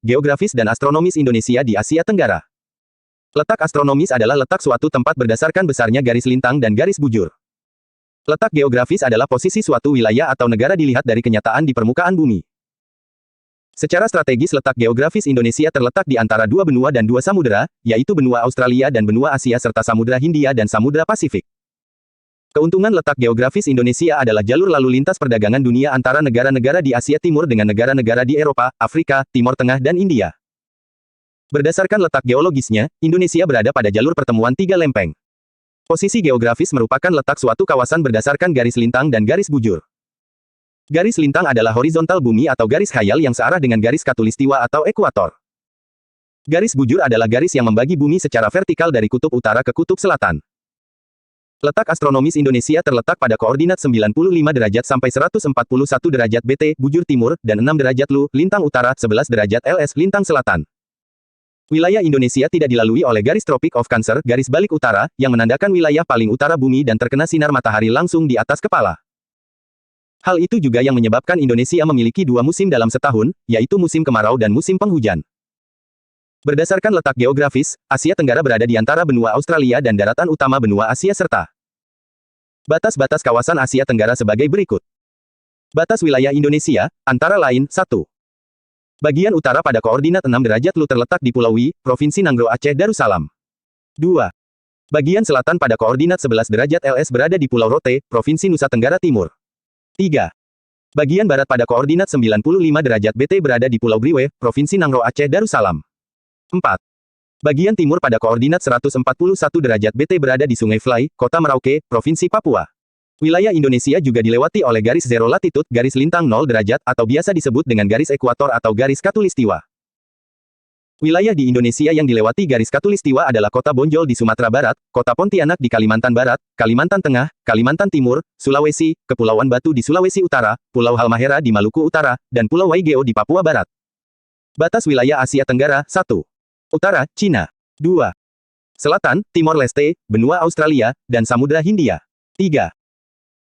geografis dan astronomis Indonesia di Asia Tenggara. Letak astronomis adalah letak suatu tempat berdasarkan besarnya garis lintang dan garis bujur. Letak geografis adalah posisi suatu wilayah atau negara dilihat dari kenyataan di permukaan bumi. Secara strategis letak geografis Indonesia terletak di antara dua benua dan dua samudera, yaitu benua Australia dan benua Asia serta Samudra Hindia dan Samudra Pasifik. Keuntungan letak geografis Indonesia adalah jalur lalu lintas perdagangan dunia antara negara-negara di Asia Timur dengan negara-negara di Eropa, Afrika, Timur Tengah dan India. Berdasarkan letak geologisnya, Indonesia berada pada jalur pertemuan tiga lempeng. Posisi geografis merupakan letak suatu kawasan berdasarkan garis lintang dan garis bujur. Garis lintang adalah horizontal bumi atau garis khayal yang searah dengan garis khatulistiwa atau ekuator. Garis bujur adalah garis yang membagi bumi secara vertikal dari kutub utara ke kutub selatan. Letak astronomis Indonesia terletak pada koordinat 95 derajat sampai 141 derajat BT, bujur timur, dan 6 derajat LU, lintang utara, 11 derajat LS, lintang selatan. Wilayah Indonesia tidak dilalui oleh garis Tropic of Cancer, garis balik utara, yang menandakan wilayah paling utara bumi dan terkena sinar matahari langsung di atas kepala. Hal itu juga yang menyebabkan Indonesia memiliki dua musim dalam setahun, yaitu musim kemarau dan musim penghujan. Berdasarkan letak geografis, Asia Tenggara berada di antara benua Australia dan daratan utama benua Asia serta batas-batas kawasan Asia Tenggara sebagai berikut. Batas wilayah Indonesia, antara lain, 1. Bagian utara pada koordinat 6 derajat LU terletak di Pulau Wi, Provinsi Nanggro Aceh Darussalam. 2. Bagian selatan pada koordinat 11 derajat LS berada di Pulau Rote, Provinsi Nusa Tenggara Timur. 3. Bagian barat pada koordinat 95 derajat BT berada di Pulau Briwe, Provinsi Nanggro Aceh Darussalam. 4. Bagian timur pada koordinat 141 derajat BT berada di Sungai Flai, Kota Merauke, Provinsi Papua. Wilayah Indonesia juga dilewati oleh garis zero latitude, garis lintang 0 derajat, atau biasa disebut dengan garis ekuator atau garis khatulistiwa. Wilayah di Indonesia yang dilewati garis khatulistiwa adalah Kota Bonjol di Sumatera Barat, Kota Pontianak di Kalimantan Barat, Kalimantan Tengah, Kalimantan Timur, Sulawesi, Kepulauan Batu di Sulawesi Utara, Pulau Halmahera di Maluku Utara, dan Pulau Waigeo di Papua Barat. Batas wilayah Asia Tenggara, 1. Utara, Cina. 2. Selatan, Timor Leste, benua Australia, dan Samudra Hindia. 3.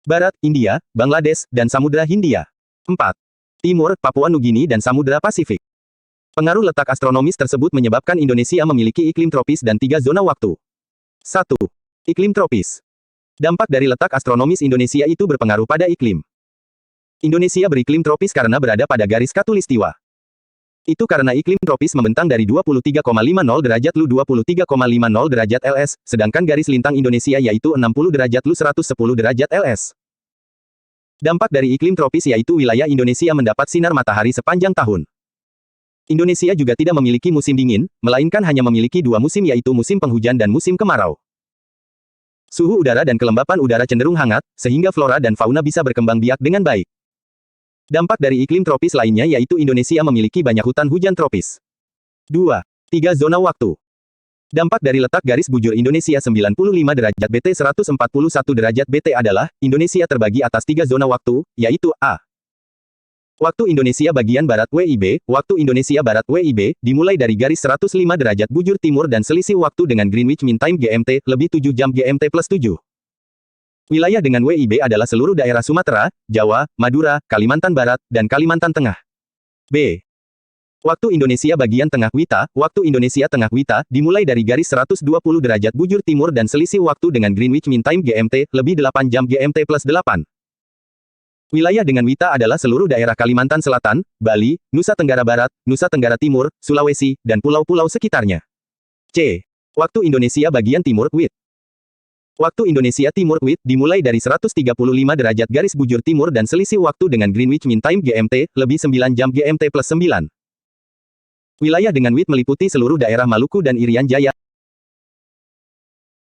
Barat, India, Bangladesh, dan Samudra Hindia. 4. Timur, Papua Nugini dan Samudra Pasifik. Pengaruh letak astronomis tersebut menyebabkan Indonesia memiliki iklim tropis dan 3 zona waktu. 1. Iklim tropis. Dampak dari letak astronomis Indonesia itu berpengaruh pada iklim. Indonesia beriklim tropis karena berada pada garis khatulistiwa. Itu karena iklim tropis membentang dari 23,50 derajat LU 23,50 derajat LS, sedangkan garis lintang Indonesia yaitu 60 derajat LU 110 derajat LS. Dampak dari iklim tropis yaitu wilayah Indonesia mendapat sinar matahari sepanjang tahun. Indonesia juga tidak memiliki musim dingin, melainkan hanya memiliki dua musim yaitu musim penghujan dan musim kemarau. Suhu udara dan kelembapan udara cenderung hangat, sehingga flora dan fauna bisa berkembang biak dengan baik. Dampak dari iklim tropis lainnya yaitu Indonesia memiliki banyak hutan hujan tropis. 2. 3 zona waktu. Dampak dari letak garis bujur Indonesia 95 derajat BT 141 derajat BT adalah, Indonesia terbagi atas 3 zona waktu, yaitu A. Waktu Indonesia bagian Barat WIB, Waktu Indonesia Barat WIB, dimulai dari garis 105 derajat bujur timur dan selisih waktu dengan Greenwich Mean Time GMT, lebih 7 jam GMT plus 7. Wilayah dengan WIB adalah seluruh daerah Sumatera, Jawa, Madura, Kalimantan Barat, dan Kalimantan Tengah. B. Waktu Indonesia bagian Tengah WITA, Waktu Indonesia Tengah WITA, dimulai dari garis 120 derajat bujur timur dan selisih waktu dengan Greenwich Mean Time GMT, lebih 8 jam GMT plus 8. Wilayah dengan WITA adalah seluruh daerah Kalimantan Selatan, Bali, Nusa Tenggara Barat, Nusa Tenggara Timur, Sulawesi, dan pulau-pulau sekitarnya. C. Waktu Indonesia bagian Timur WIT. Waktu Indonesia Timur WIT dimulai dari 135 derajat garis bujur timur dan selisih waktu dengan Greenwich Mean Time GMT, lebih 9 jam GMT plus 9. Wilayah dengan WIT meliputi seluruh daerah Maluku dan Irian Jaya,